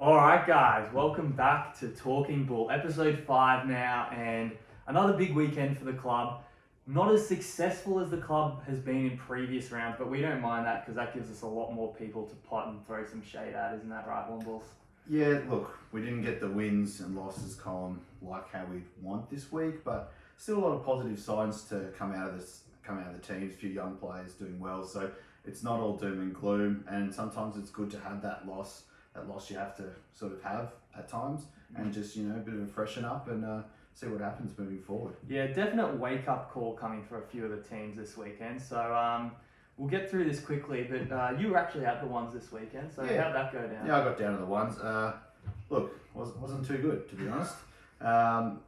Alright guys, welcome back to Talking Bull, episode 5 now, and another big weekend for the club. Not as successful as the club has been in previous rounds, but we don't mind that because that gives us a lot more people to pot and throw some shade at, isn't that right, Wombles? Yeah, look, we didn't get the wins and losses column like how we want this week, but still a lot of positive signs to come out of the teams. A few young players doing well, so it's not all doom and gloom. And sometimes it's good to have that loss you have to sort of have at times, and just a bit of a freshen up and see what happens moving forward. Yeah, definite wake-up call coming for a few of the teams this weekend. So we'll get through this quickly, but you were actually at the ones this weekend, so Yeah. how'd that go down? Yeah, I got down to the ones. Look, wasn't too good, to be honest.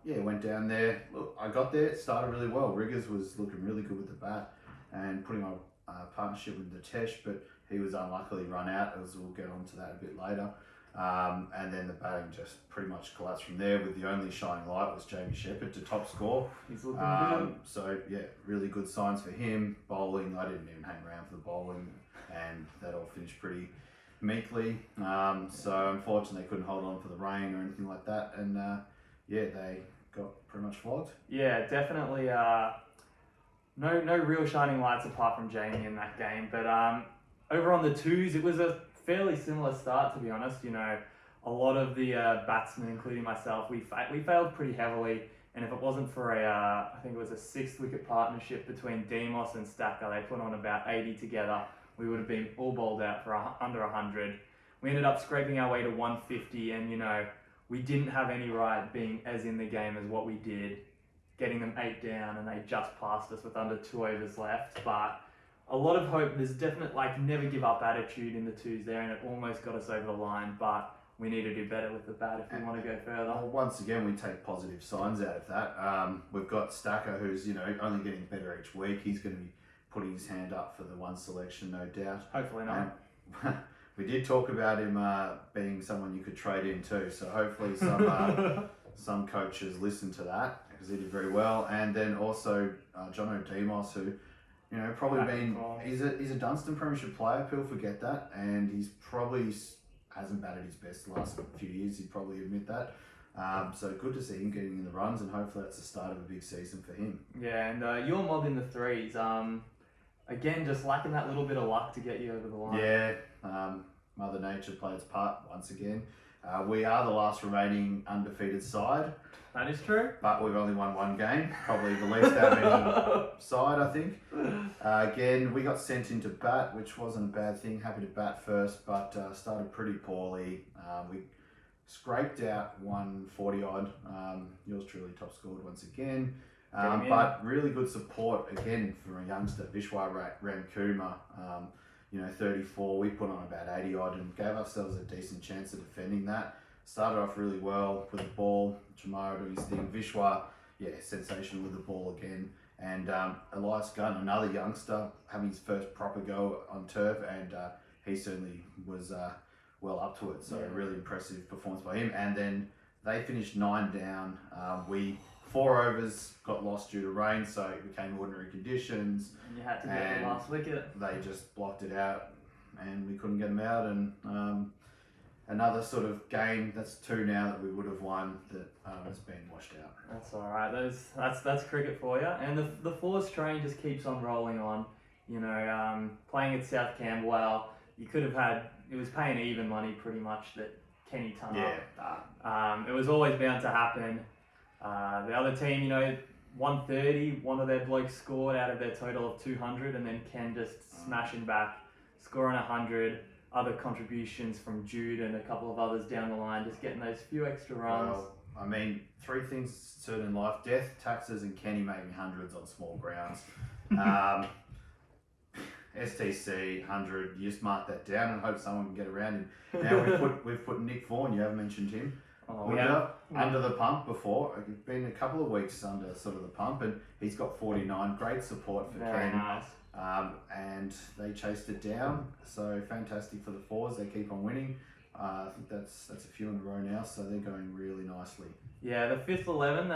Went down there. Look, I got there, it started really well. Riggers was looking really good with the bat and putting on a partnership with Natesh, but he was unluckily run out, as we'll get onto that a bit later. And then the batting just pretty much collapsed from there, with the only shining light was Jamie Shepherd to top score. He's looking good. So yeah, really good signs for him. Bowling, I didn't even hang around for the bowling, and that all finished pretty meekly. So unfortunately they couldn't hold on for the rain or anything like that, and they got pretty much flogged. Yeah, definitely no real shining lights apart from Jamie in that game, but over on the twos, it was a fairly similar start, to be honest. A lot of the batsmen, including myself, we failed pretty heavily. And if it wasn't for I think it was a 6-wicket partnership between Demos and Stacker, they put on about 80 together, we would have been all bowled out for under 100. We ended up scraping our way to 150, and we didn't have any right being as in the game as what we did, getting them 8 down, and they just passed us with under 2 overs left. But a lot of hope. There's definite never give up attitude in the twos there, and it almost got us over the line, but we need to do better with the bat if we want to go further. Well, once again, we take positive signs out of that. We've got Stacker, who's only getting better each week. He's going to be putting his hand up for the one selection, no doubt. Hopefully not. We did talk about him being someone you could trade in too, so hopefully some coaches listen to that, because he did very well. And then also John O'Demos, who he's a Dunstan Premiership player. People forget that, and he's probably hasn't batted his best the last few years. He'd probably admit that. So good to see him getting in the runs, and hopefully that's the start of a big season for him. Yeah, and your mob in the threes, again, just lacking that little bit of luck to get you over the line. Yeah, Mother Nature played its part once again. We are the last remaining undefeated side. That is true. But we've only won one game, probably the least out of any side, I think. Again, we got sent into bat, which wasn't a bad thing. Happy to bat first, but started pretty poorly. We scraped out 140 odd. Yours truly top scored once again. But really good support again from a youngster, Vishwa Ramkumar. 34. We put on about 80 odd and gave ourselves a decent chance of defending that. Started off really well with the ball. Jamara doing his thing. Vishwa, sensational with the ball again. And Elias Gunn, another youngster, having his first proper go on turf, and he certainly was well up to it. So really impressive performance by him. And then they finished 9 down. 4 overs got lost due to rain, so it became ordinary conditions. And you had to get the last wicket. They just blocked it out, and we couldn't get them out. And another sort of game, that's 2 now that we would have won, that has been washed out. That's all right. That's cricket for you. And the fours train just keeps on rolling on. Playing at South Camberwell, you could have had. It was paying even money pretty much that Kenny tongue up. It was always bound to happen. The other team, 130, one of their blokes scored out of their total of 200, and then Ken just smashing back, scoring 100. Other contributions from Jude and a couple of others down the line, just getting those few extra runs. Well, 3 things certain in life: death, taxes, and Kenny making hundreds on small grounds. STC 100. You just mark that down and hope someone can get around him. Now we've put Nick Vaughan. You haven't mentioned him. Under the pump before. It's been a couple of weeks under sort of the pump, and he's got 49. Great support for Very Ken. nice. And they chased it down. So fantastic for the fours. They keep on winning. I think that's a few in a row now, so they're going really nicely. Yeah, the 5th 11,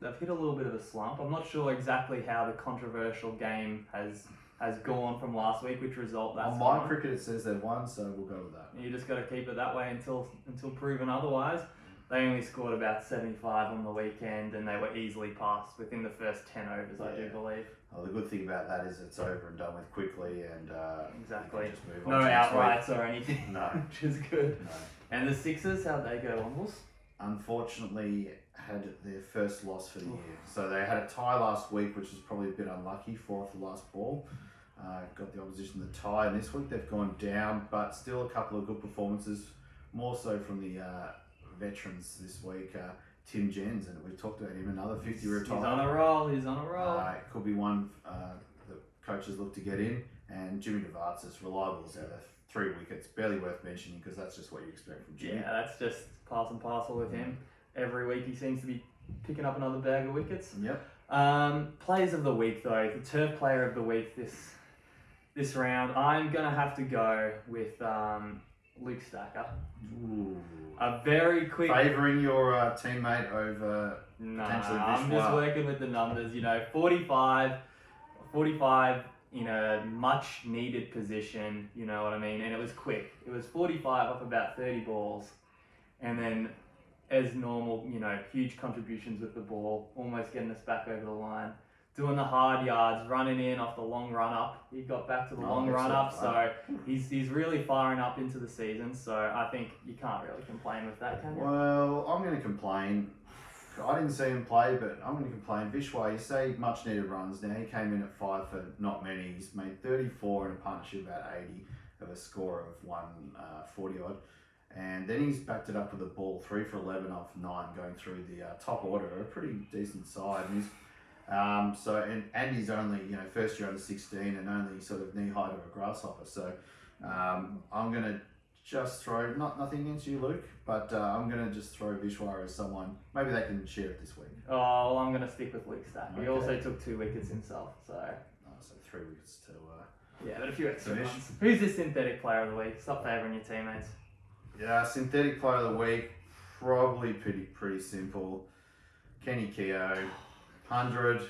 they've hit a little bit of a slump. I'm not sure exactly how the controversial game has has gone from last week, which result that's On my gone. cricket, it says they've won, so we'll go with that. You just got to keep it that way until proven otherwise. They only scored about 75 on the weekend, and they were easily passed within the first 10 overs, I do Yeah. believe. Well, the good thing about that is it's over and done with quickly, and Exactly. you can just move No on to next week. outrights or anything, No, which is good. no. And the Sixers, how'd they go, Wombles? Unfortunately, had their first loss for the year. So they had a tie last week, which was probably a bit unlucky, 4 off the last ball. Got the opposition the tie, and this week they've gone down, but still a couple of good performances, more so from the veterans this week. Tim Jens, and we've talked about him, another 50 retired. He's on a roll, he's on a roll. It could be one that coaches look to get in. And Jimmy Devartzis, reliable as ever, 3 wickets, barely worth mentioning because that's just what you expect from Jimmy. Yeah, that's just part and parcel with him. Every week he seems to be picking up another bag of wickets. Yep. Players of the week though, the turf player of the week this round, I'm gonna have to go with Luke Stacker. Ooh. A very quick. Favouring your teammate over Nah, potentially I'm just Vishwa. working with the numbers. 45 in a much needed position. You know what I mean? And it was quick. It was 45 off about 30 balls, and then as normal, huge contributions with the ball, almost getting us back over the line. Doing the hard yards, running in off the long run up. He got back to the long run up, so he's really firing up into the season. So I think you can't really complain with that, can you? Well, I'm going to complain. I didn't see him play, but I'm going to complain. Vishwa, you say much needed runs. Now he came in at 5 for not many. He's made 34 in a partnership, about 80 of a score of 140 odd. And then he's backed it up with a ball 3 for 11 off 9 going through the top order. A pretty decent side. And he's and he's only first year under 16 and only sort of knee height of a grasshopper. So I'm gonna just throw nothing against you, Luke, but I'm gonna just throw Vishwa as someone. Maybe they can share it this week. Oh, well, I'm going to stick with Luke Stack. He Okay. also took 2 wickets himself, so So 3 wickets to. yeah, but a few extra Finish. ones. Who's the synthetic player of the week? Stop favouring your teammates. Yeah, synthetic player of the week, probably pretty simple. Kenny Keogh, 100.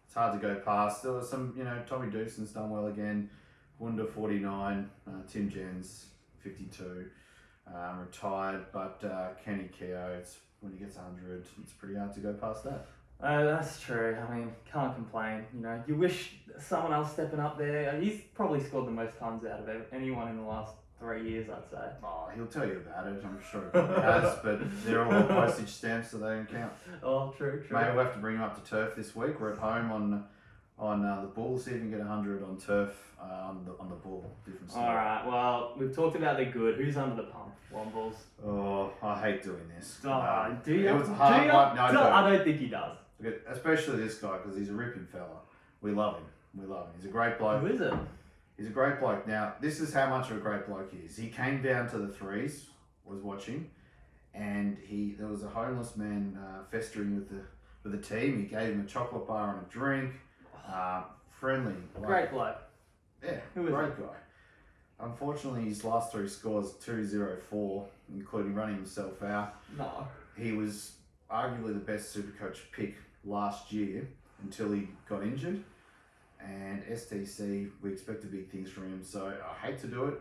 It's hard to go past. There was some, Tommy Dewson's done well again. Wunda 49, Tim Jens 52, retired. But Kenny Keogh, when he gets 100, it's pretty hard to go past that. That's true. I mean, can't complain. You wish someone else stepping up there. He's probably scored the most tons out of anyone in the last 3 years, I'd say. Oh, he'll tell you about it. I'm sure he probably has, but they're all postage stamps, so they don't count. Oh, true. Maybe we'll have to bring him up to turf this week. We're at home on the Bull. See if we can get 100 on turf on the Bull. Different story. All right. Well, we've talked about the good. Who's under the pump? Wombles. Oh, I hate doing this. Do you? It was a hard Do you? one. No, I don't. I don't think he does. Especially this guy because he's a ripping fella. We love him. He's a great bloke. Who is it? He's a great bloke. Now, this is how much of a great bloke he is. He came down to the threes, was watching, and there was a homeless man festering with the team. He gave him a chocolate bar and a drink. Friendly. Great bloke. Yeah, Who is great guy. Unfortunately, his last 3 scores 2-0-4, including running himself out. No. He was arguably the best Supercoach pick last year until he got injured. And STC, we expected big things from him, so I hate to do it.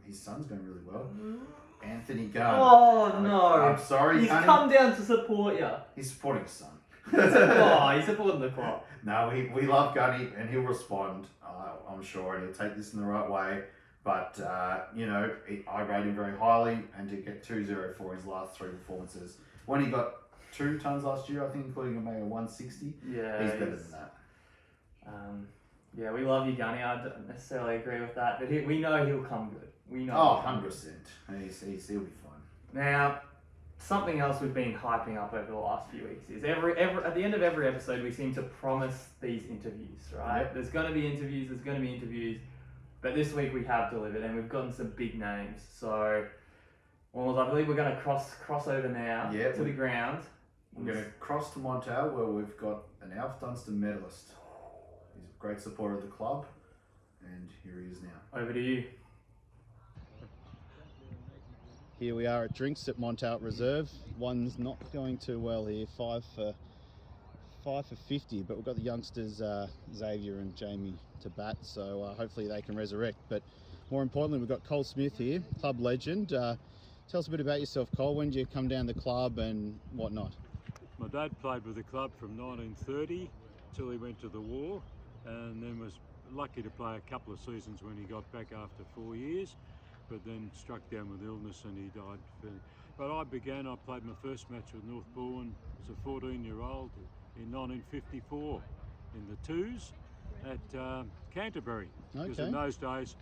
His son's going really well. Anthony Gunn. Oh no! I'm sorry, He's Gunny. come down to support you. He's supporting his son. Oh, he's supporting the club. No, we love Gunny, and he'll respond, I'm sure, and he'll take this in the right way. But, I rate him very highly, and to get 2-0 his last 3 performances. When he got 2 tons last year, I think, including maybe a 160, Yeah, he's better than that. Yeah, we love you, Gunny. I don't necessarily agree with that, but we know he'll come good. We know. Oh, he'll come 100%. He'll be fine. Now, something else we've been hyping up over the last few weeks is at the end of every episode we seem to promise these interviews, right? Yep. There's going to be interviews, but this week we have delivered and we've gotten some big names. So, well, I believe we're going to cross over now Yeah, to the ground. We're going to cross to Montal where we've got an Alf Dunstan medalist. He's a great supporter of the club, and here he is now. Over to you. Here we are at Drinks at Montout Reserve. One's not going too well here. 5 5 for 50, but we've got the youngsters Xavier and Jamie to bat, so hopefully they can resurrect. But more importantly, we've got Cole Smith here, club legend. Tell us a bit about yourself, Cole. When did you come down the club and whatnot? My dad played with the club from 1930 till he went to the war, and then was lucky to play a couple of seasons when he got back after 4 years, but then struck down with illness and he died. But I played my first match with North Bourne as a 14-year-old in 1954 in the twos at Canterbury. Because in those days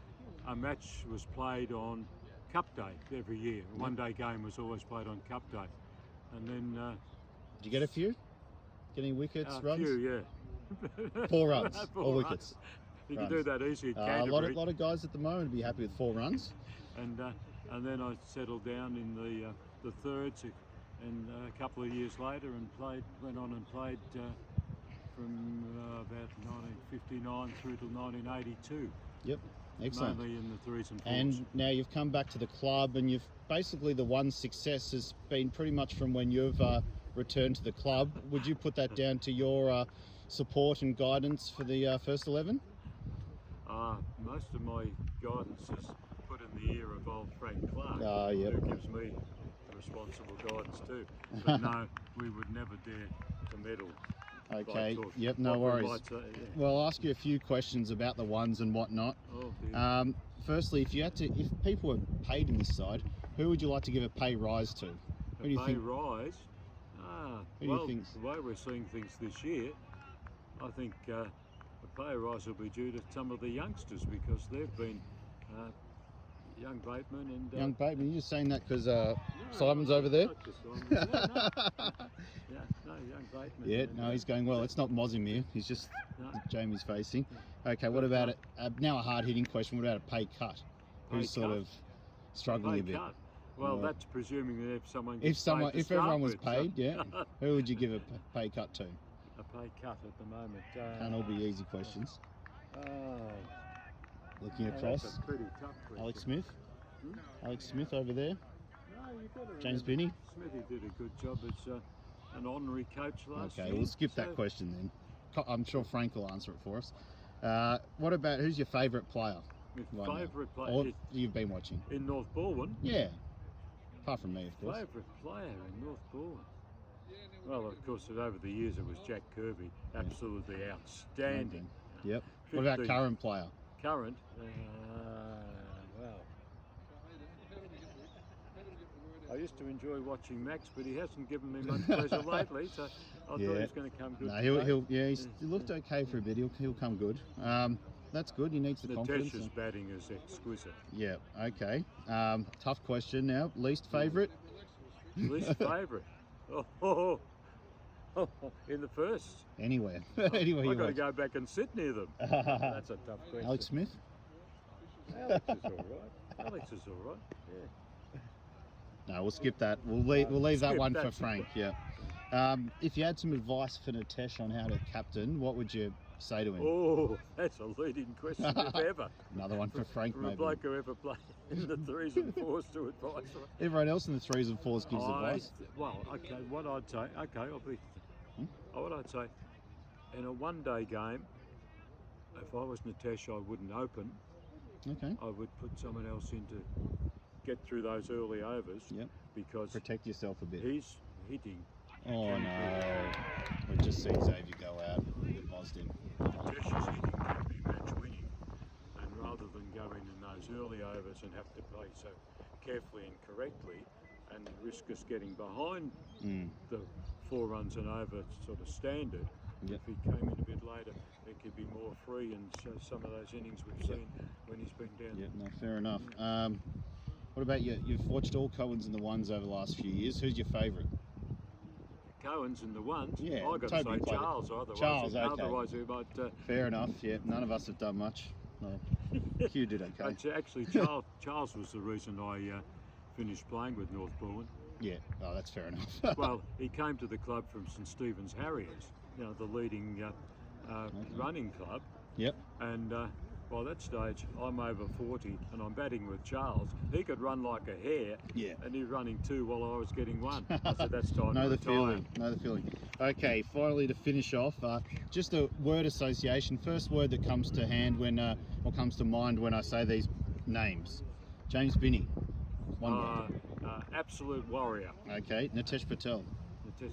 a match was played on Cup Day every year. A one-day game was always played on Cup Day. And then... did you get a few? Get any wickets, runs? A few, yeah. 4 runs, 4 or runs. wickets. You can do that easy at A Canterbury. lot of guys at the moment would be happy with 4 runs. And then I settled down in the thirds, and a couple of years later, and went on and played from about 1959 through to 1982. Yep, excellent. Mainly in the threes and fours. And now you've come back to the club, and you've basically the one success has been pretty much from when you've returned to the club. Would you put that down to your support and guidance for the first 11? Most of my guidance is put in the ear of old Frank Clark, Yep. who gives me responsible guidance too. But no, we would never dare to meddle. Okay, Talk, yep, no what we worries. might say, yeah. Well, I'll ask you a few questions about the ones and whatnot. Oh, dear. Firstly, if people were paid in this side, who would you like to give a pay rise to? Who do you pay think? rise? Who do you think's- the way we're seeing things this year, I think the pay rise will be due to some of the youngsters, because they've been young Bateman and Young Bateman, you're just saying that because Simon's over there? Not just Simon, young Bateman. Yeah, and, no, he's going well. It's not Mosimir. He's just no, Jamie's facing. Okay, what about it? Now a hard-hitting question. What about a pay cut? Who's Pay sort cut? of struggling pay a bit? cut. Well, Yeah. that's presuming that if someone If gets paid to if start everyone was with, paid, yeah, who would you give a pay cut to? a pay cut at the moment. Can't all be easy questions. Oh, Looking that's across, a pretty tough question. Alex Smith. Hmm? Alex Smith over there. No, you've got to James remember, Binney? Smithy did a good job as an honorary coach last year. Okay, we'll skip that so- question then. I'm sure Frank will answer it for us. What about who's your favourite player? My right now? favourite Or player you've been watching? in North Bourne. Yeah, apart from me, of course. Favourite player in North Bourne. Well, of course, over the years it was Jack Kirby, absolutely outstanding. Okay. Yep. What about 15 current player? Current, well, I used to enjoy watching Max, but he hasn't given me much pleasure lately. So I thought he was going to come good. No, today. he looked okay for a bit. He'll come good. That's good. He needs the confidence. Natesha's batting is exquisite. Yeah. Okay. Tough question now. Least favourite? Least favourite. Oh, in the first. Anywhere. Anywhere I've you got to want. go back and sit near them. That's a tough question. Alex Smith? Alex is all right. Alex is all right. Yeah. No, we'll skip that. We'll leave that Skip, one for that's it. Frank. Yeah. If you had some advice for Natesh on how to captain, what would you say to him? Oh, that's a leading question if ever. Another one for Frank, From a maybe. bloke who ever played in the threes and fours to advice. Everyone else in the threes and fours gives advice. Well, okay, what I'd say, what I'd say, in a one-day game, if I was Natesh, I wouldn't open. Okay. I would put someone else in to get through those early overs. Yep. Because Protect yourself a bit. he's hitting. Oh no. We've just seen Xavier go out with Mosdin. Natesh's hitting can be match winning, and rather than go in those early overs and have to play so carefully and correctly, and risk us getting behind the 4 runs and over sort of standard. Yep. If he came in a bit later, it could be more free, and so some of those innings we've seen when he's been down. Yeah, no, fair enough. What about you? You've watched all Coens and the ones over the last few years. Who's your favourite? Cohen's and the ones. Yeah, I got to Toby say played it. Charles. Otherwise, Charles, okay. Otherwise, he might. Fair enough. Yeah, none of us have done much. No. Hugh did okay. Actually, Charles was the reason I finished playing with North Bourne. Yeah. Oh, that's fair enough. Well, he came to the club from St Stephen's Harriers, the leading running club. Yep. And by that stage, I'm over 40 and I'm batting with Charles. He could run like a hare, Yeah. and he's running 2 while I was getting 1. I said, that's time Know to the retire. feeling. Know the feeling. Okay, finally to finish off, just a word association. First word that comes to hand when, or comes to mind when I say these names. James Binney. One word. Absolute warrior. Okay, Nitesh Patel. The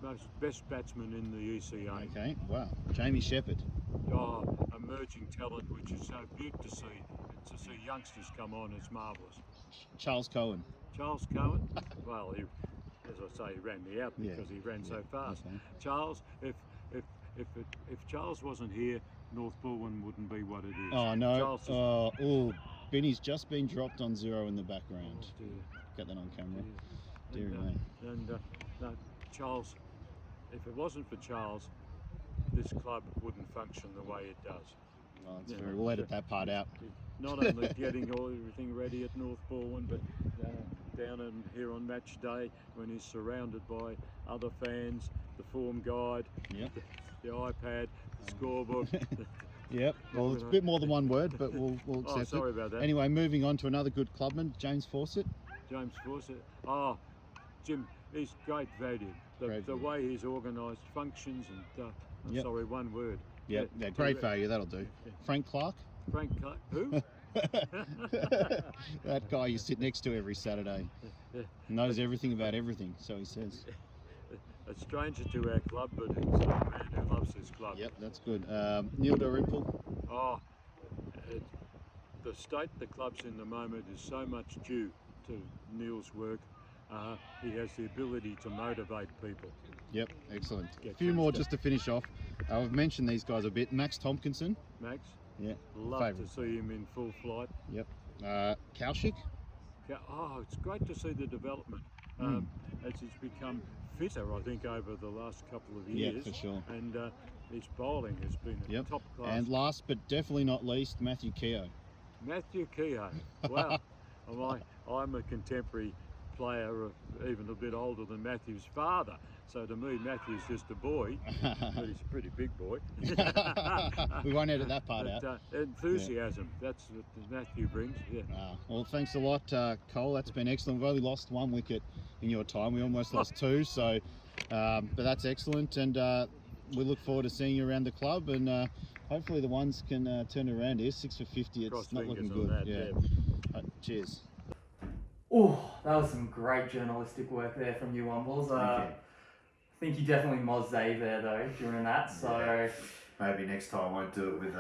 most best batsman in the ECA. Okay, wow. Jamie Shepherd. Oh, emerging talent, which is so good to see. To see youngsters come on, it's marvellous. Charles Cohen. Charles Cohen, well, he, as I say, he ran me out Yeah. because he ran so fast. Okay. Charles, if Charles wasn't here, North Bullen wouldn't be what it is. Oh no. Charles is, Binney's just been dropped on 0 in the background. dear, Get that on camera. dear. Dear And, me. no, Charles, if it wasn't for Charles, this club wouldn't function the way it does. Oh, it's Yeah. very, we'll edit that part out. Not only getting everything ready at North Bullen, but down in here on match day when he's surrounded by other fans, the form guide, Yep. the iPad, the scorebook. Yep. Well, it's a bit more than one word, but we'll Oh, accept sorry it. about that. Anyway, moving on to another good clubman, James Fawcett. James Fawcett. Oh, Jim, he's great value. Great The value. way he's organised functions and, I'm Yep. sorry, one word. Yep. Yeah, Yeah, great to- value. That'll do. Yeah. Frank Clark. Frank, who? That guy you sit next to every Saturday Yeah. knows everything about everything, so he says. A stranger to our club, but he's a man who loves his club. Yep, that's good. Neil Dalrymple. Oh, the state the club's in the moment is so much due to Neil's work. He has the ability to motivate people. Yep, excellent. A Get few things more done. just to finish off. I've mentioned these guys a bit. Max Tompkinson. Max, Yeah. love Favourite. to see him in full flight. Yep. Kaushik. Oh, it's great to see the development as he's become fitter, I think, over the last couple of Yeah, years. for sure. And his bowling has been Yep. top class. And last but definitely not least, Matthew Keogh. Matthew Keogh. Wow. I'm a contemporary player, even a bit older than Matthew's father. So to me, Matthew's just a boy, but he's a pretty big boy. We won't edit that part But, out. enthusiasm, that's what Matthew brings. Yeah. Well, thanks a lot, Cole. That's been excellent. We've only lost 1 wicket in your time. We almost lost 2, so but that's excellent. And we look forward to seeing you around the club. And hopefully the ones can turn around here. 6 for 50. It's Cross not looking fingers good. on that, yeah. Cheers. Oh, that was some great journalistic work there from you, Wumbles. Thank you. I think you definitely mozzed Zave there though during that. So Maybe next time I won't do it with.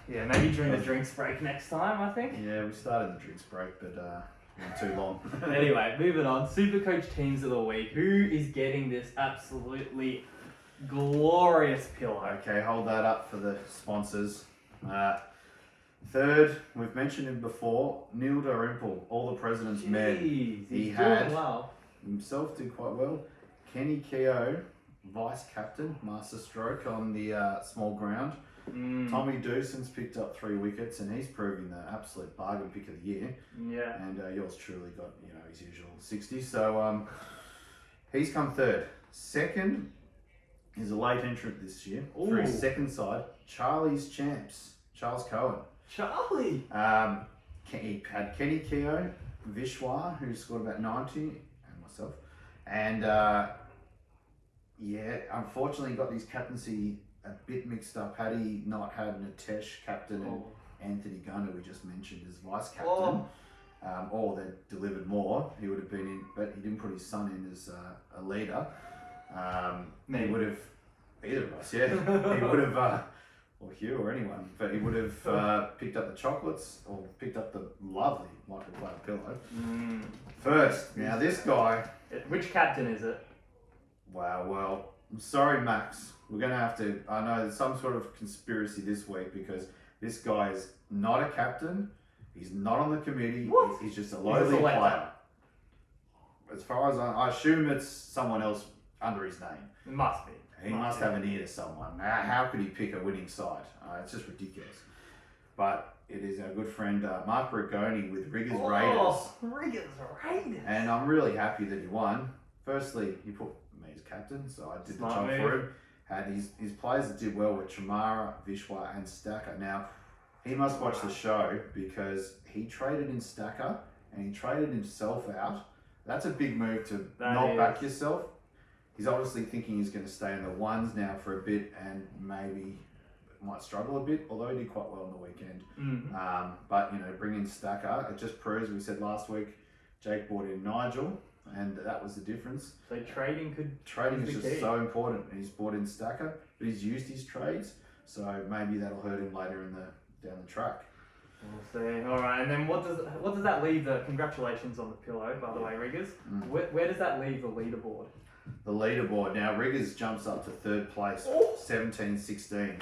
yeah, maybe during the drinks break next time. I think. Yeah, we started the drinks break, but not too long. Anyway, moving on. Supercoach teams of the week. Who is getting this absolutely glorious pillow? Okay, hold that up for the sponsors. Third, we've mentioned him before, Neil Dalrymple, All the President's Men. Jeez, He he's had- doing well. Himself did quite well. Kenny Keogh, vice captain, master stroke on the small ground. Tommy Doosan's picked up 3 wickets, and he's proving the absolute bargain pick of the year. Yeah. And yours truly got his usual 60. So he's come third. Second is a late entrant this year for his Ooh. second side, Charlie's champs, Charles Cohen. Charlie. He had Kenny Keogh, Vishwa, who scored about 90, and myself. And unfortunately got his captaincy a bit mixed up. Had he not had Nitesh captain and Anthony Gunn, who we just mentioned, as vice captain, or they delivered more, he would have been in, but he didn't put his son in as a leader. He would have, either of us, yeah. He would have, or Hugh or anyone, but he would have picked up the chocolates or picked up the lovely Michael Player pillow. First, now this guy, Which captain is it? wow, well, I'm sorry, Max. We're going to have to, I know there's some sort of conspiracy this week because this guy is not a captain. He's not on the committee. What? He's just a lowly selector. player. As far as I assume it's someone else under his name. It must be. He must have an ear to someone. How could he pick a winning side? It's just ridiculous. But it is our good friend Mark Rigoni with Riggers Raiders. Riggers Raiders. And I'm really happy that he won. Firstly, he put me as captain, so I did Smart the job move. for him. Had his players that did well were Chamara, Vishwa, and Stacker. Now, He must watch the show because he traded in Stacker and he traded himself out. That's a big move to not back yourself. He's obviously thinking he's going to stay in the ones now for a bit and maybe might struggle a bit, although he did quite well on the weekend. But, bring in Stacker. It just proves, we said last week, Jake brought in Nigel, and that was the difference. So trading is just key. so important. He's brought in Stacker, but he's used his trades, so maybe that'll hurt him later down the track. We'll see. All right, and then what does that leave? Congratulations on the pillow, by the way, Riggers. Where does that leave the leaderboard? The leaderboard now, Riggers jumps up to third place, 17-16.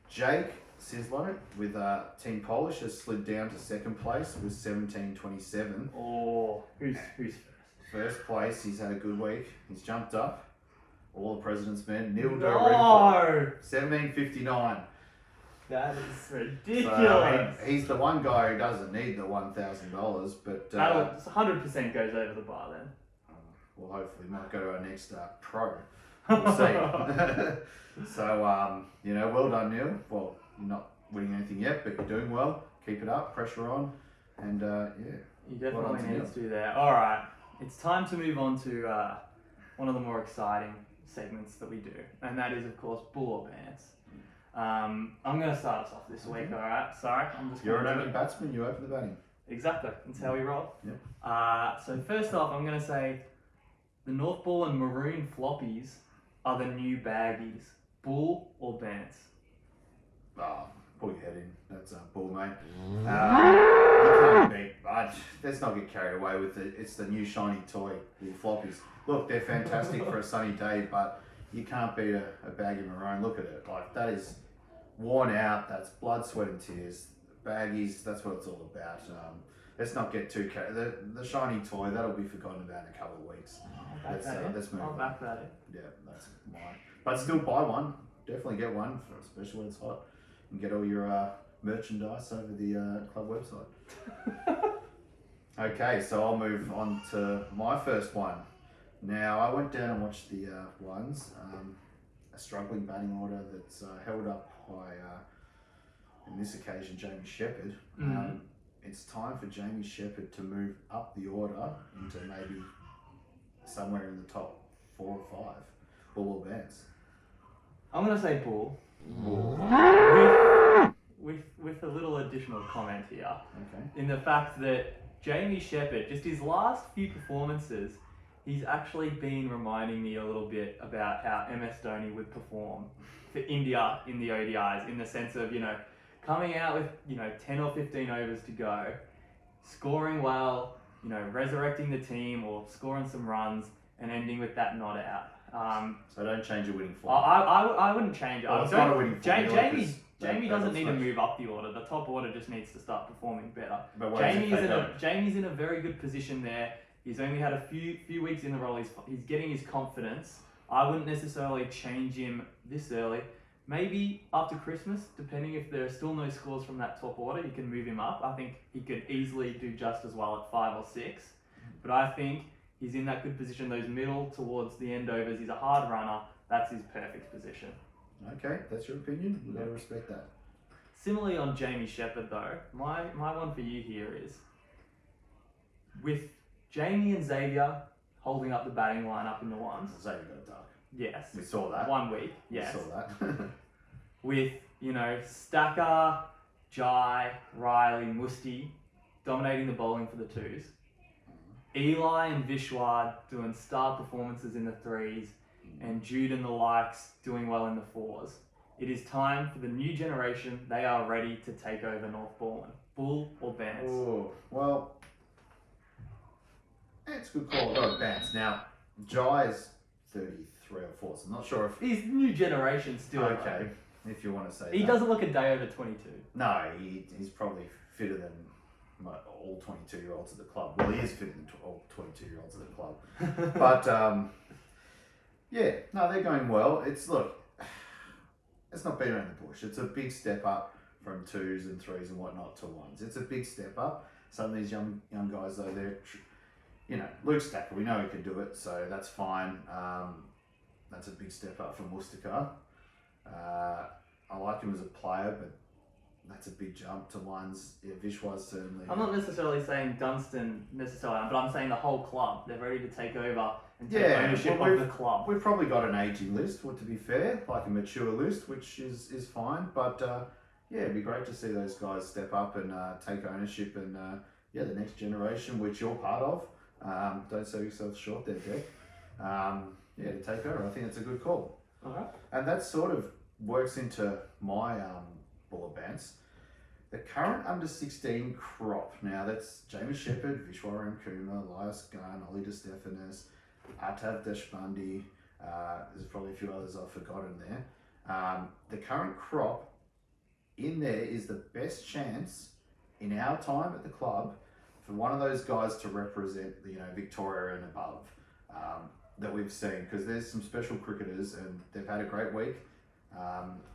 Jake Sislo with Team Polish has slid down to second place with 17-27. Oh, who's first? First place, he's had a good week. He's jumped up. All the President's Men. Neil No! 17.59. That is ridiculous. So, he's the one guy who doesn't need the $1,000, but That 100% goes over the bar then. Well, hopefully, might go to our next pro. We'll see. So, well done, Neil. Well, you're not winning anything yet, but you're doing well. Keep it up, pressure on, and You definitely need to do that. All right, it's time to move on to one of the more exciting segments that we do, and that is, of course, Bull or Bants. I'm going to start us off this week, all right? Sorry, I'm just. You're an opening batsman. You open the batting. Exactly. That's how we roll. Yep. So first off, I'm going to say the North Ball and Maroon Floppies are the new baggies. Bull or Bants? Pull your head in. That's Bull, mate. You can't beat. Let's not get carried away with it. It's the new shiny toy, the floppies. Look, they're fantastic for a sunny day, but you can't beat a baggy maroon. Look at it. Like, that is worn out. That's blood, sweat, and tears. Baggies, that's what it's all about. Let's not get too carried. The shiny toy, that'll be forgotten about in a couple of weeks. Let's move I'll on. back that in. Yeah, that's mine. But still buy one. Definitely get one, especially when it's hot. And get all your merchandise over the club website. Okay, so I'll move on to my first one. Now, I went down and watched the ones. A struggling batting order that's held up by, in this occasion, Jamie Shepherd. It's time for Jamie Shepherd to move up the order into maybe somewhere in the top 4 or 5. Bull or Bants? I'm going to say Bull. With a little additional comment here. Okay. In the fact that Jamie Shepherd, just his last few performances, he's actually been reminding me a little bit about how MS Dhoni would perform for India in the ODIs, in the sense of, coming out with, 10 or 15 overs to go, scoring well, resurrecting the team or scoring some runs and ending with that not out. So don't change your winning form. I wouldn't change it. Well, it's not a winning formula, Jamie that doesn't need to was move up the order. The top order just needs to start performing better. But what is it Jamie's in a very good position there. He's only had a few weeks in the role. He's getting his confidence. I wouldn't necessarily change him this early. Maybe after Christmas, depending if there are still no scores from that top order, you can move him up. I think he could easily do just as well at 5 or 6. But I think he's in that good position. Those middle towards the end overs, he's a hard runner. That's his perfect position. Okay, that's your opinion. We've got to respect that. Similarly on Jamie Shepherd though, my one for you here is, with Jamie and Xavier holding up the batting lineup in the ones. Xavier got dark. Yes. We saw that. 1 week. Yes. We saw that. With, Stacker, Jai, Riley, Musti dominating the bowling for the 2s. Eli and Vishwad doing star performances in the 3s, and Jude and the likes doing well in the 4s. It is time for the new generation. They are ready to take over North Balwyn. Bull or Bants? Oh, well, it's a good call. Go Bants. Now, Jai's 33 or 4, so I'm not sure if... He's new generation still. Okay, if you want to say He that. doesn't look a day over 22. No, he's probably fitter than all 22-year-olds at the club. Well, he is fitter than all 22-year-olds at the club. But, yeah, no, they're going well. It's not beating around the bush. It's a big step up from 2s and 3s and whatnot to 1s. It's a big step up. Some of these young guys, though, they're, Luke Stacker, we know he can do it, so that's fine. That's a big step up from Mustakar. I like him as a player, but that's a big jump to ones. Yeah, Vishwa's certainly. I'm not necessarily saying Dunstan necessarily, but I'm saying the whole club. They're ready to take over and take Yeah, ownership well, of the club. We've probably got an aging list, to be fair, like a mature list, which is fine. But yeah, it'd be great to see those guys step up and take ownership and yeah, the next generation, which you're part of. Don't sell yourself short there, Jack. Yeah, to take over. I think it's a good call. Alright. And that sort of works into my Buller Bants. The current under 16 crop. Now that's James Shepherd, Vishwa Ramkumar, Elias Gunn, Ollie De Stephanis, Atav Deshpande. There's probably a few others I've forgotten there. The current crop in there is the best chance in our time at the club for one of those guys to represent Victoria and above that we've seen, because there's some special cricketers and they've had a great week.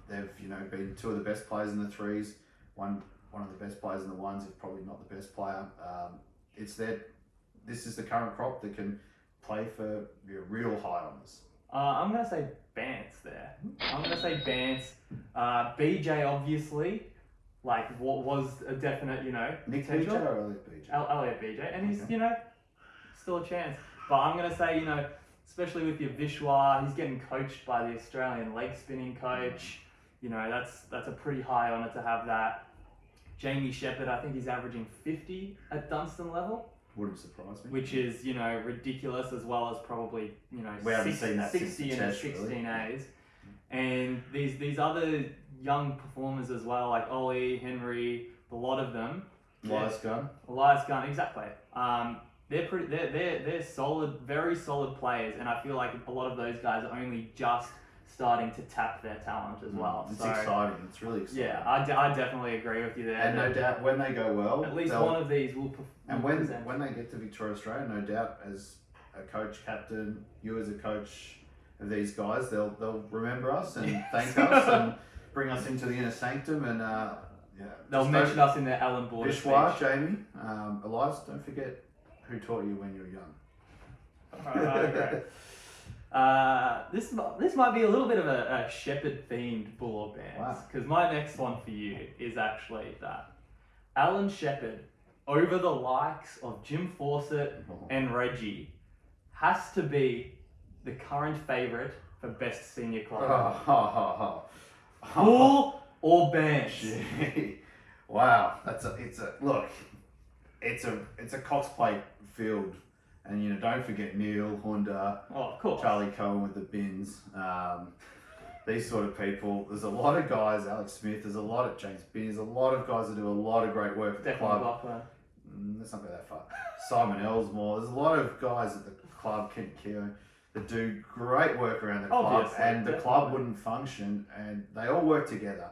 They've been two of the best players in the threes, one of the best players in the ones, if probably not the best player. This is the current crop that can play for real high honours. I'm going to say Bants there. I'm going to say Bants. BJ, obviously, what was a definite, Nick potential. BJ or Elliot BJ? Elliot BJ. And he's, Okay. Still a chance. But I'm going to say, especially with your Vishwa, he's getting coached by the Australian leg spinning coach. That's a pretty high honour to have that. Jamie Shepherd, I think he's averaging 50 at Dunstan level, Wouldn't surprise me. which is, ridiculous, as well as probably, We haven't seen that since 60 the in a test, really. 16As. And these other young performers as well, like Ollie, Henry, a lot of them. Elias Gunn. Elias Gunn, exactly. They're solid, very solid players, and I feel like a lot of those guys are only just starting to tap their talent as well. It's So, exciting. It's really exciting. yeah, I definitely agree with you there. And no doubt when they go well, at least they'll- one of these will And present. when they get to Victoria Australia, no doubt, as a coach, captain, you as a coach of these guys, they'll remember us and thank us and bring us into the inner sanctum and They'll just mention don't- us in their Alan Border Vishwa, speech. Jamie, Elias, don't forget who taught you when you were young. I agree. This might be a little bit of a Shepherd themed Bull or Bands, Wow. because my next one for you is actually that Alan Shepherd, over the likes of Jim Fawcett and Reggie, has to be the current favourite for best senior club. Bull or Bands? Gee. Wow, it's a Cox Plate field, and don't forget Neil, Honda, Oh, of course. Charlie Cohen with the bins, these sort of people. There's a lot of guys, Alex Smith, there's a lot of James Bin, there's a lot of guys that do a lot of great work at the Declan club. McLaughlin. Let's not go that far. Simon Ellsmore, there's a lot of guys at the club, Kent Keogh, that do great work around the club, Obviously, and the definitely. club wouldn't function, and they all work together.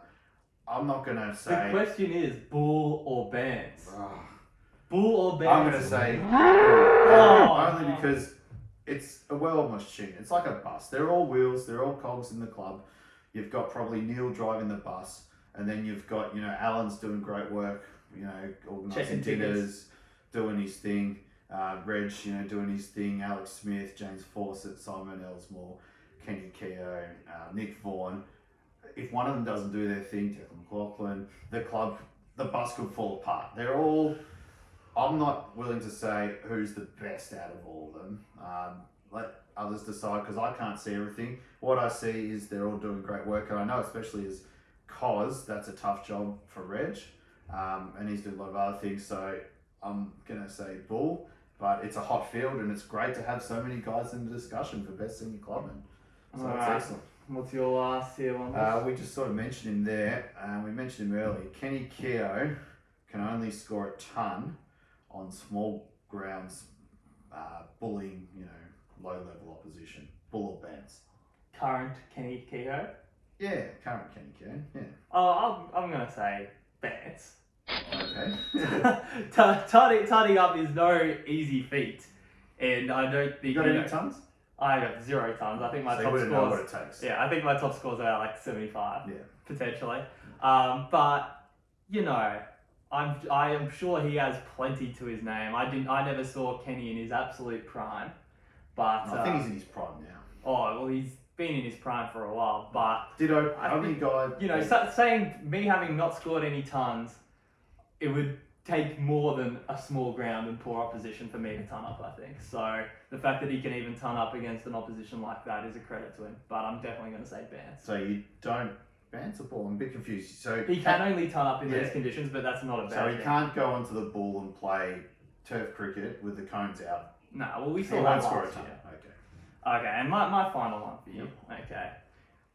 I'm not going to The say... question is Bull or Bands? Ah. Bull or Bands? I'm going to say Oh, only no. because it's a well machine. It's like a bus. They're all wheels. They're all cogs in the club. You've got probably Neil driving the bus, and then you've got Alan's doing great work. Organising Checking dinners, tickets. doing his thing. Reg, doing his thing. Alex Smith, James Fawcett, Simon Ellsmore, Kenny Keogh, Nick Vaughan. If one of them doesn't do their thing, Declan McLaughlin, the bus could fall apart. They're all. I'm not willing to say who's the best out of all of them. Let others decide, because I can't see everything. What I see is they're all doing great work, and I know especially as Cos, that's a tough job for Reg, and he's doing a lot of other things. So I'm gonna say Bull, but it's a hot field, and it's great to have so many guys in the discussion for best senior clubman. So Alright. that's excellent. What's your last here one? We just sort of mentioned him there. We mentioned him earlier. Kenny Keogh can only score a ton on small grounds, bullying, low-level opposition. Bull or Bands. Current Kenny Keogh? Yeah, current Kenny Keogh. Yeah. Oh, I'm going to say Bands. Okay. Tidying up is no easy feat. And I don't think... You got any tons? I have 0 tons. I think my So you top wouldn't know what scores... it takes. Yeah, I think my top scores are like 75. Yeah. Potentially. But, I am sure he has plenty to his name. I never saw Kenny in his absolute prime. But... I think he's in his prime now. Oh, well, he's been in his prime for a while. But Ditto. I Only think, guy. you know, saying me having not scored any tons, it would take more than a small ground and poor opposition for me to ton up, I think. So the fact that he can even ton up against an opposition like that is a credit to him. But I'm definitely going to say Bance. So you don't Bance or Ball? I'm a bit confused. So He can only ton up in Yeah. those conditions, but that's not a bad So he thing. can't go onto the ball and play turf cricket with the cones out. No, well, we He saw won't that score a last ton. year. Okay. Okay, and my final one for you. Okay.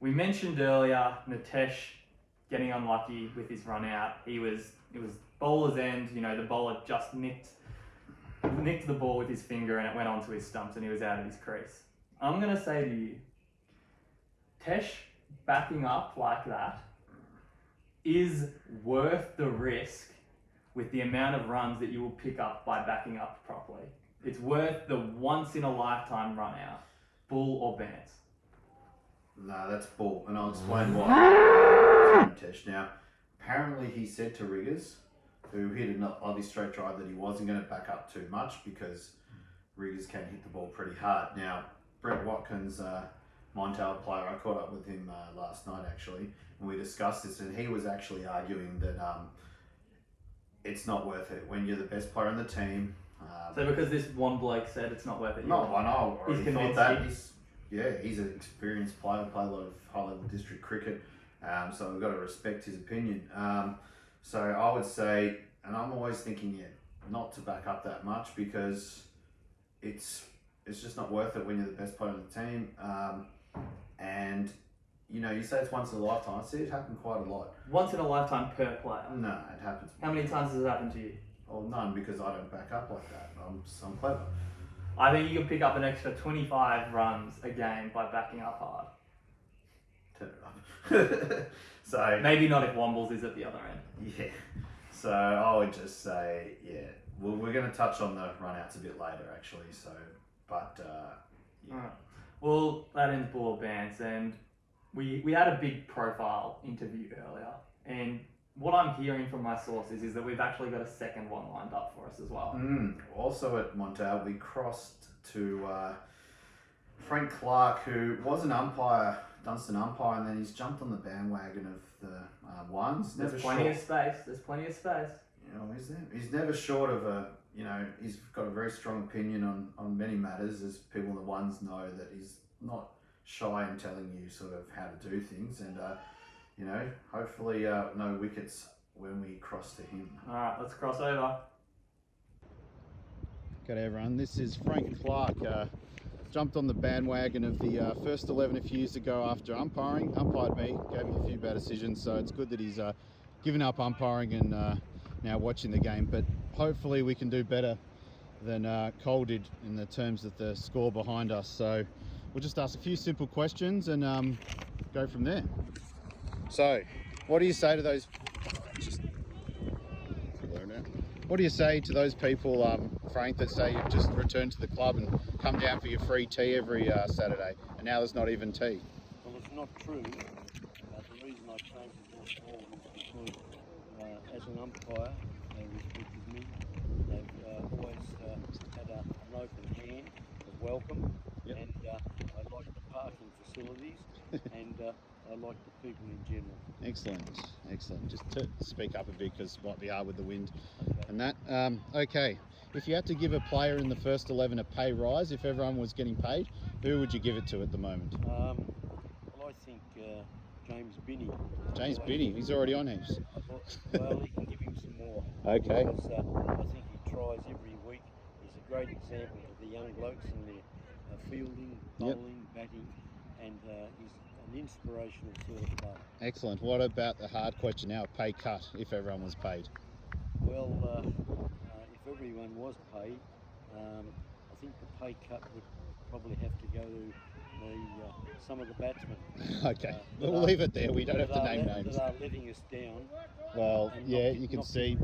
We mentioned earlier Nitesh getting unlucky with his run out. It was bowler's end, you know, the bowler just nicked the ball with his finger and it went onto his stumps and he was out of his crease. I'm gonna say to you, Tesh backing up like that is worth the risk with the amount of runs that you will pick up by backing up properly. It's worth the once in a lifetime run out. Bull or Bance? No, that's Ball, and I'll explain why. Tesh. Now, apparently he said to Riggers, who hit an Aussie straight drive, that he wasn't going to back up too much because Riggers can hit the ball pretty hard. Now, Brett Watkins, Montel player, I caught up with him last night actually, and we discussed this, and he was actually arguing that it's not worth it when you're the best player in the team. So because this one bloke said it's not worth it, Not one, I already He's thought convinced that. He's an experienced player, played a lot of high-level district cricket, so we've got to respect his opinion. So I would say, and I'm always thinking, not to back up that much because it's just not worth it when you're the best player on the team. And you know, you say it's once in a lifetime. I see it happen quite a lot. once in a lifetime per player. No, it happens. How many times has it happened to you? Well, none, because I don't back up like that. I'm clever. I think you can pick up an extra 25 runs a game by backing up hard. Turn it up. So Maybe not if Wombles is at the other end. yeah. So I would just say, well, we're going to touch on the run-outs a bit later, actually. So, but Alright. Well, that ends Bull Bands, and we had a big profile interview earlier, and what I'm hearing from my sources is that we've actually got a second one lined up for us as well. Also at Montel, we crossed to Frank Clark, who was an umpire, Dunstan umpire, and then he's jumped on the bandwagon of the ones. There's plenty of space. There's plenty of space. You know, he's never short of he's got a very strong opinion on many matters, as people in the ones know, that he's not shy in telling you sort of how to do things, and hopefully no wickets when we cross to him. Alright, let's cross over. G'day everyone, this is Frank Clark. Jumped on the bandwagon of the first 11 a few years ago after umpiring. Umpired me, gave me a few bad decisions, so it's good that he's given up umpiring and now watching the game. But hopefully we can do better than Cole did in the terms of the score behind us. So we'll just ask a few simple questions and go from there. So, what do you say to those? What do you say to those people, Frank, that say you've just returned to the club and come down for your free tea every Saturday, and now there's not even tea? Well, it's not true. The reason I came to North Hall was because, as an umpire, they respected me. They've always had an open hand, a welcome, Yep. and I like the parking facilities, and I like the people in general. Excellent. Just to speak up a bit because it might be hard with the wind Okay. and that. Okay, if you had to give a player in the first 11 a pay rise, if everyone was getting paid, who would you give it to at the moment? Well, I think James Binney. James Binney, he's already on heaps. Well, he can give him some more. Okay. Because I think he tries every week. He's a great example of the young blokes in their fielding, Yep. bowling, batting, and he's an inspirational sort of player. Excellent. What about the hard question now, a pay cut, if everyone was paid? Well, if everyone was paid, I think the pay cut would probably have to go to some of the batsmen. Okay, that we'll are- leave it there. We don't have to that are name let- names. That are letting us down. Well, and yeah, not- you can not- see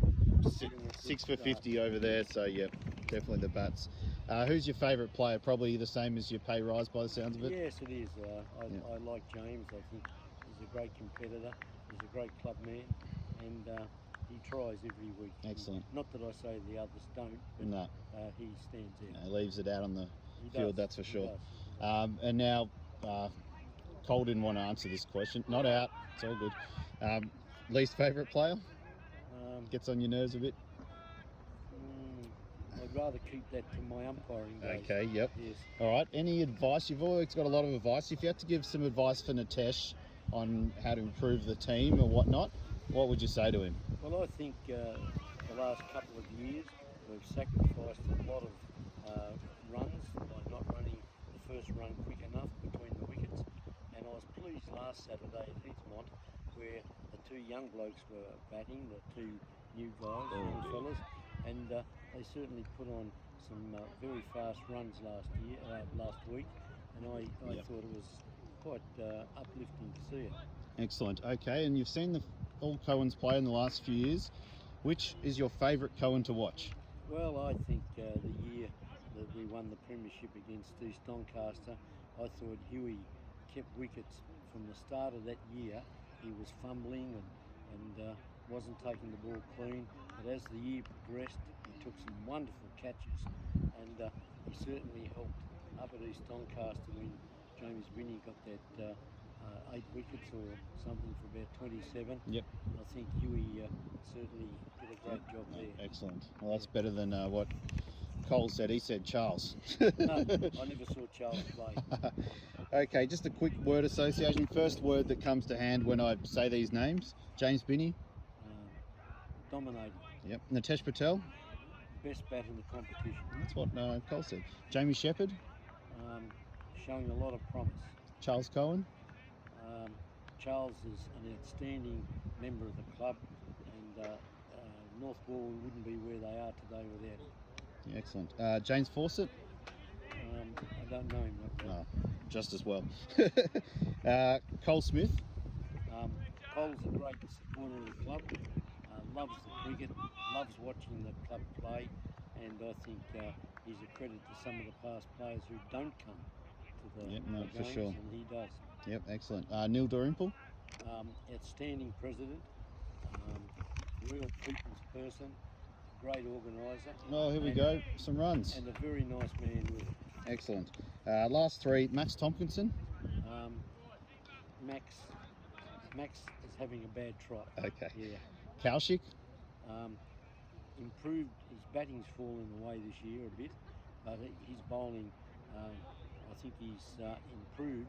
not si- getting a good 6 for start. 50 over there, so yeah, definitely the bats. Who's your favourite player? Probably the same as your pay rise by the sounds of it? Yes, it is. I Yeah. like James. I think he's a great competitor. He's a great club man, and he tries every week. Excellent. Not that I say the others don't, but No, he stands out. leaves it out on the He field, does, that's for he sure. does, he does. And now, Cole didn't want to answer this question. Not out. It's all good. Least favourite player? Gets on your nerves a bit? I'd rather keep that to my umpiring days. Okay, yep. Yes. All right. Any advice? You've always got a lot of advice. If you had to give some advice for Nitesh on how to improve the team or whatnot, what would you say to him? Well, I think the last couple of years we've sacrificed a lot of runs by not running the first run quick enough between the wickets. And I was pleased last Saturday at Heathmont where the two young blokes were batting, the two new guys, young fellas, and they certainly put on some very fast runs last week, and I thought it was quite uplifting to see it. Excellent. Okay, and you've seen all Cohens play in the last few years. Which is your favourite Cohen to watch? Well, I think the year that we won the premiership against East Doncaster, I thought Huey kept wickets from the start of that year. He was fumbling and wasn't taking the ball clean, but as the year progressed, he took some wonderful catches, and he certainly helped up at East Doncaster when James Binney got that 8 wickets or something for about 27. Yep. I think Huey certainly did a great job there. Excellent. Well, that's better than what Cole said. He said Charles. No, I never saw Charles play. Okay, just a quick word association. First word that comes to hand when I say these names. James Binney. Dominating. Yep. Nitesh Patel. Best bat in the competition. That's what Cole said. Jamie Shepherd. Showing a lot of promise. Charles Cohen. Charles is an outstanding member of the club, and North Wall wouldn't be where they are today without him. Yeah, excellent. James Fawcett. I don't know him that well. No, just as well. Cole Smith. Cole's a great supporter of the club, loves the cricket, loves watching the club play, and I think he's a credit to some of the past players who don't come to the, the for games, sure. and he does. Yep, excellent. Neil Dalrymple. Outstanding president, real people's person, great organiser. Oh, here we go. Some runs. And a very nice man with it. Excellent. Last three. Max Tompkinson. Max is having a bad trot. Okay. Yeah. Kaushik. Improved. His batting's fallen away this year a bit, but his bowling, I think he's improved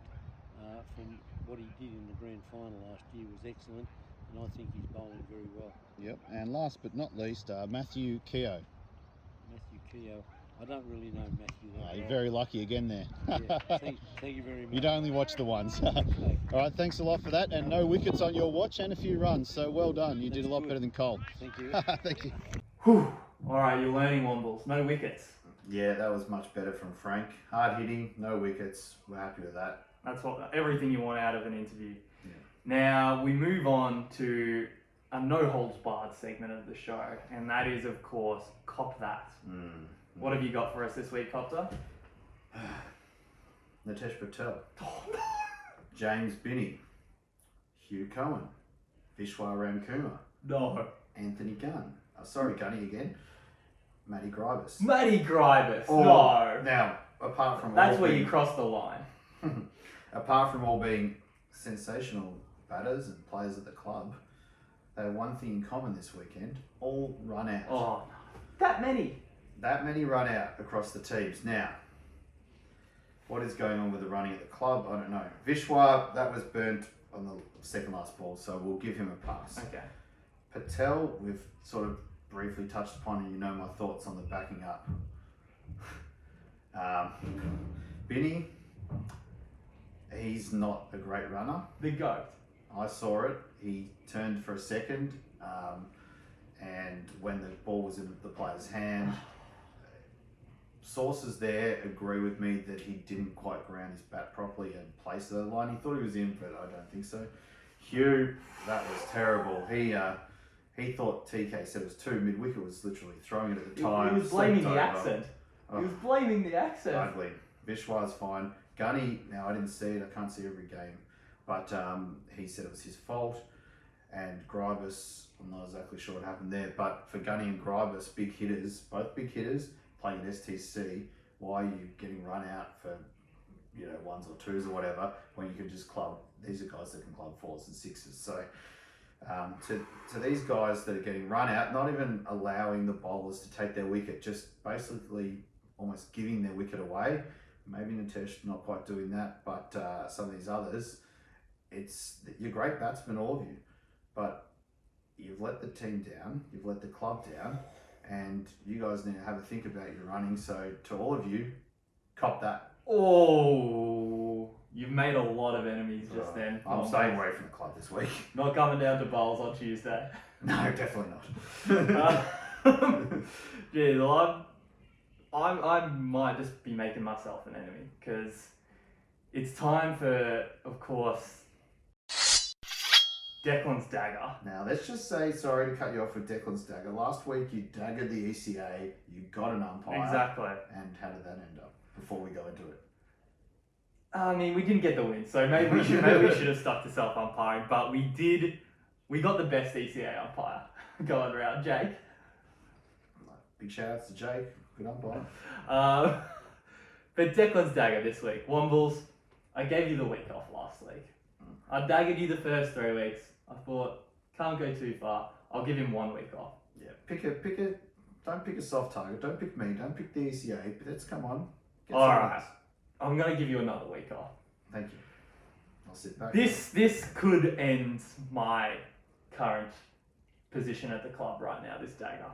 from what he did in the grand final last year. Was excellent, and I think he's bowling very well. Yep. And last but not least, Matthew Keogh. Matthew Keogh. I don't really know Matthew that You're well. very lucky again there. Yeah, thank you very much. You'd only watch the ones. Okay. All right, thanks a lot for that. And no wickets on your watch and a few runs. So well done. You did a lot good. better than Cole. Thank you. Thank you. Whew. All right, you're learning, Wombles. No wickets. Yeah, that was much better from Frank. Hard hitting, no wickets. We're happy with that. That's everything you want out of an interview. Yeah. Now we move on to a no holds barred segment of the show, and that is, of course, Cop That. What have you got for us this week, Copter? Nitesh Patel. James Binney. Hugh Cohen. Vishwa Ramkumar. No. Anthony Gunn. Sorry, Gunny again. Matty Gribus. Matty Gribus. Or- No. Now, apart from That's all where being, you cross the line. apart from all being sensational batters and players at the club, they have one thing in common this weekend: all run out. Oh, no. That many. That many run out across the teams. Now, what is going on with the running at the club? I don't know. Vishwa, that was burnt on the second last ball, so we'll give him a pass. Okay. Patel, we've sort of briefly touched upon, and you know my thoughts on the backing up. Binney, he's not a great runner. The GOAT. I saw it. He turned for a second, and when the ball was in the player's hand, sources there agree with me that he didn't quite ground his bat properly and place the line. He thought he was in, but I don't think so. Hugh, that was terrible. He thought TK said it was two. Mid-wicket was literally throwing it at the time. He was blaming slipped the over. accent. Oh. He was blaming the accent. Ugly. Vishwa's fine. Gunny, now I didn't see it. I can't see every game. But he said it was his fault. And Gribus, I'm not exactly sure what happened there. But for Gunny and Gribus, big hitters, both big hitters, playing at STC, why are you getting run out for ones or twos or whatever, when you can just club. These are guys that can club fours and sixes. So to these guys that are getting run out, not even allowing the bowlers to take their wicket, just basically almost giving their wicket away. Maybe Nitesh not quite doing that, but some of these others, you're great batsmen, all of you, but you've let the team down, you've let the club down, and you guys need to have a think about your running. So to all of you, cop that. Oh, you've made a lot of enemies just then. I'm staying away from the club this week. Not coming down to bowls on Tuesday. No, definitely not. Geez, well, I might just be making myself an enemy, because it's time for, of course, Declan's dagger. Now, let's just say, sorry to cut you off with Declan's dagger. Last week you daggered the ECA, you got an umpire. Exactly. And how did that end up, before we go into it? I mean, we didn't get the win, so maybe we should have stuck to self-umpiring, but we got the best ECA umpire going around, Jake. Big shout outs to Jake, good umpire. But Declan's dagger this week. Wombles, I gave you the week off last week. I daggered you the first 3 weeks. I thought, can't go too far. I'll give him 1 week off. Yeah, don't pick a soft target, don't pick me, don't pick the ECA, but let's come on. Alright, I'm going to give you another week off. Thank you. I'll sit back. This could end my current position at the club right now, this dagger.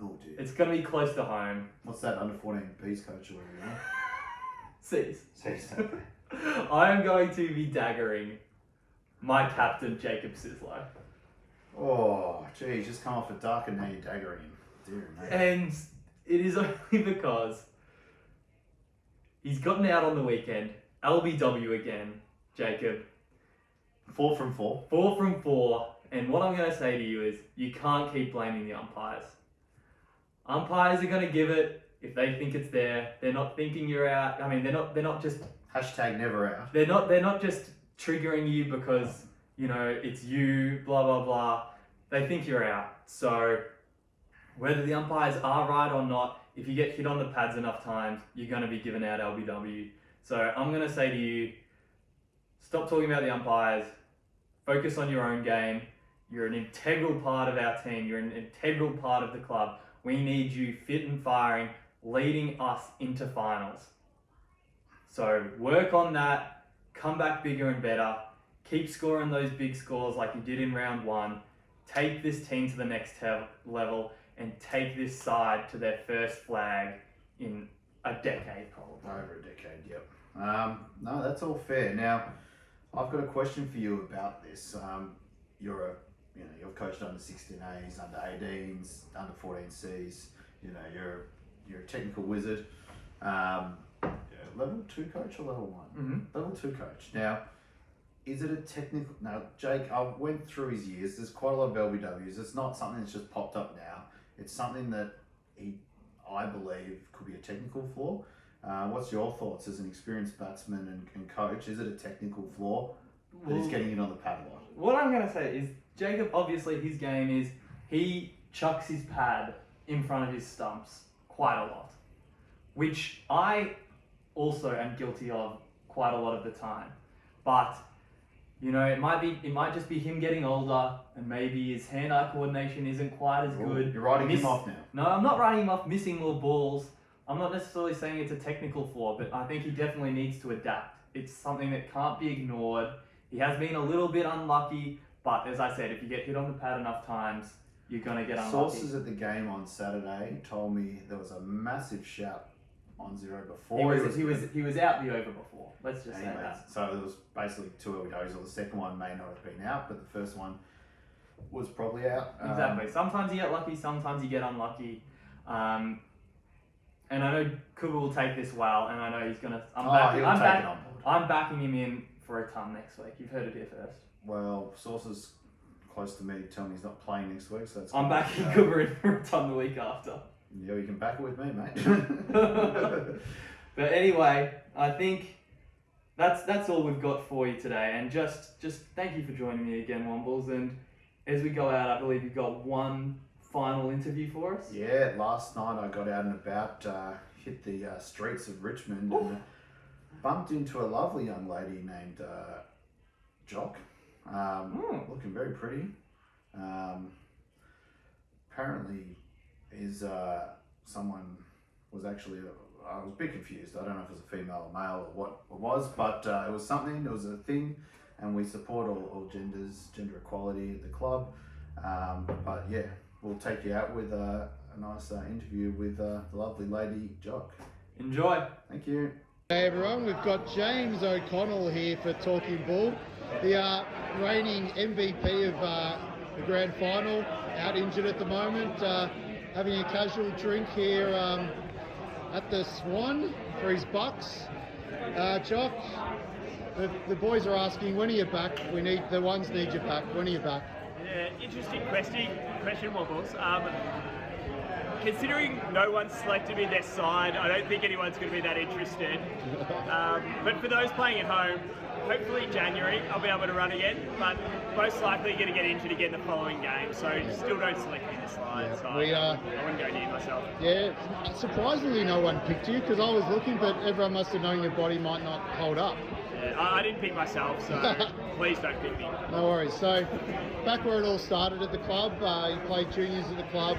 Oh dear. It's going to be close to home. What's that, under 14 B's coach or whatever? Cease. Cease, okay. I am going to be daggering my captain, Jacob Sislow. Oh, geez, just come off a dark and now you're daggering him. Dear mate. And it is only because he's gotten out on the weekend. LBW again, Jacob. 4 from 4. 4 from 4. And what I'm going to say to you is, you can't keep blaming the umpires. Umpires are going to give it if they think it's there. They're not thinking you're out. I mean, they're not just Hashtag never out. they're not just triggering you because, it's you, blah blah blah. They think you're out. So whether the umpires are right or not, if you get hit on the pads enough times, you're going to be given out LBW. So I'm going to say to you, stop talking about the umpires. Focus on your own game. You're an integral part of our team. You're an integral part of the club. We need you fit and firing, leading us into finals. So work on that, come back bigger and better, keep scoring those big scores like you did in round 1, take this team to the next level, and take this side to their first flag in a decade probably. Over a decade, yep. No, that's all fair. Now, I've got a question for you about this. You've coached under 16As, under 18s, under 14Cs. You're a technical wizard. Level 2 coach or level 1? Mm-hmm. Level 2 coach. Now, is it a technical... Now, Jake, I went through his years. There's quite a lot of LBWs. It's not something that's just popped up now. It's something that I believe could be a technical flaw. What's your thoughts as an experienced batsman and coach? Is it a technical flaw that he's getting in on the pad a lot? What I'm going to say is, Jacob, obviously his game is he chucks his pad in front of his stumps quite a lot, which I also am guilty of quite a lot of the time. But it might just be him getting older, and maybe his hand-eye coordination isn't quite as good. You're writing him off now. No, I'm not writing him off, missing more balls. I'm not necessarily saying it's a technical flaw, but I think he definitely needs to adapt. It's something that can't be ignored. He has been a little bit unlucky, but as I said, if you get hit on the pad enough times, you're going to get unlucky. Sources at the game on Saturday told me there was a massive shout on 0 before. He was out the over before. Let's just say Anyways, that. so it was basically 2 early days, or the second one may not have been out, but the first one was probably out. Exactly. Sometimes you get lucky, sometimes you get unlucky. And I know Kuba will take this well, and I know he's gonna. I'm backing him in for a ton next week. You've heard it here first. Well, sources close to me tell me he's not playing next week, so that's. I'm backing Kuba in for a ton the week after. Yeah, you can back it with me, mate. But anyway, I think that's all we've got for you today, and just thank you for joining me again, Wombles. And as we go out, I believe you've got one final interview for us. Yeah, last night I got out and about, hit the streets of Richmond, and bumped into a lovely young lady named Jock, looking very pretty. Apparently, is someone was actually. I was a bit confused. I don't know if it was a female or male or what it was, but it was something. It was a thing, and we support all genders, gender equality at the club. But yeah, we'll take you out with a nice interview with the lovely lady Jock. Enjoy. Thank you. Hey everyone, we've got James O'Connell here for Talking Bull, the reigning MVP of the grand final, out injured at the moment, having a casual drink here at the Swan for his Bucks. Jock, the boys are asking, when are you back? The ones need you back. When are you back? Yeah, interesting question, Wobbles. Considering no one's selected me their side, I don't think anyone's going to be that interested. But for those playing at home, hopefully January I'll be able to run again, but most likely going to get injured again the following game, so still don't select me this side. So I wouldn't go near myself. Yeah, surprisingly no one picked you, because I was looking, but everyone must have known your body might not hold up. Yeah, I didn't pick myself, so please don't pick me. No worries. So, back where it all started at the club, you played juniors at the club.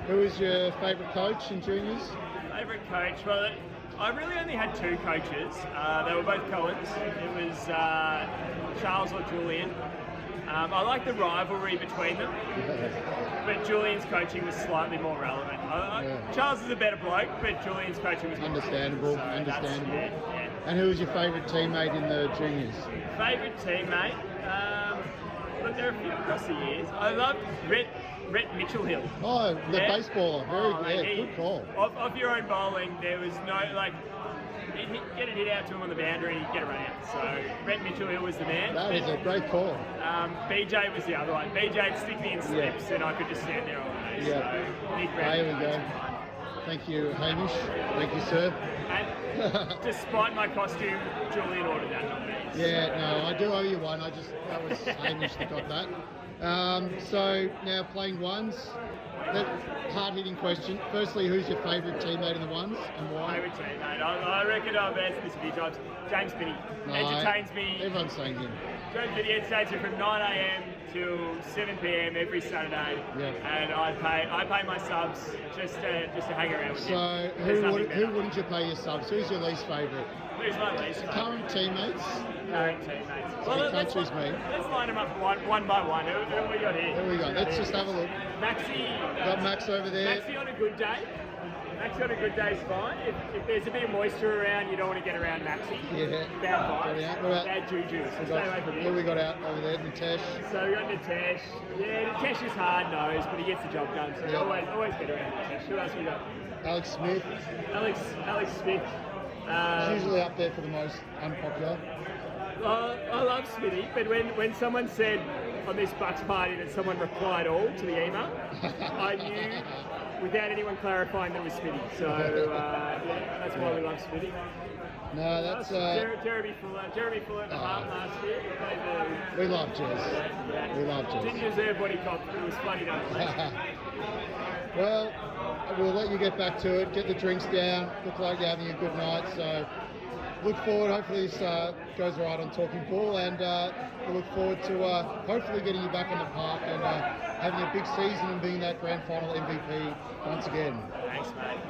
Who was your favourite coach in juniors? Favourite coach? Well, I really only had two coaches. They were both Coens. It was Charles or Julian. I like the rivalry between them, but Julian's coaching was slightly more relevant. Charles is a better bloke, but Julian's coaching was more Understandable, relevant. So understandable. Yeah. And who was your favourite teammate in the juniors? Favourite teammate? Look, there are a few across the years. I loved Rhett Mitchell-Hill. Oh, the baseballer. Mate, Good call. Off your own bowling, there was no, get it hit out to him on the boundary, he'd get a run out. So, Rhett Mitchell-Hill was the man. That is a great call. BJ was the other one. BJ'd stick me in slips and I could just stand there all day. Yeah. So, Nick There we go. Thank you, Hamish. Thank you, sir. And despite my costume, Julian ordered that, not me. Yeah, no, I do owe you one. That was Hamish that got that. So now playing ones. That hard-hitting question. Firstly, who's your favourite teammate in the ones and why? Favourite teammate? I reckon I've answered this a few times. James Binney. Entertains me. Everyone's saying him. James Binney entertains me from 9 a.m. till 7 p.m. every Saturday. Yeah. And I pay my subs just to hang around with So him. There's nothing who better. wouldn't you pay your subs? Who's your least favourite? Who's my least favourite? Current teammates. Current teammates. So you can't choose me. Let's line them up one by one. Who we got here? There we go. Let's just have a look. Maxi. Got Max over there. Maxi on a good day. Maxi on a good day is fine. If there's a bit of moisture around, you don't want to get around Maxi. Yeah. Bad vibes. Yeah. What about- Bad juju. So stay away from Who him. we got out over there? Nitesh. So we got Nitesh. Yeah, Nitesh is hard nosed, but he gets the job done. So Yeah. always get around Nitesh. Who else we got? Alex Smith. Alex Smith. He's usually up there for the most unpopular. I love Smithy, but when someone said on this Bucks party that someone replied all to the email, I knew without anyone clarifying that it was Smithy. So yeah, that's why we love Smithy. No, that's Jeremy Fuller at the heart last year. we love Jez. We love Didn't Jez. deserve what he copped, but it was funny nonetheless. Well, we'll let you get back to it. Get the drinks down. Look like you're having a good night. So look forward. Hopefully this goes right on Talking Bull, and we look forward to hopefully getting you back on the park and having a big season and being that grand final MVP once again. Thanks, mate.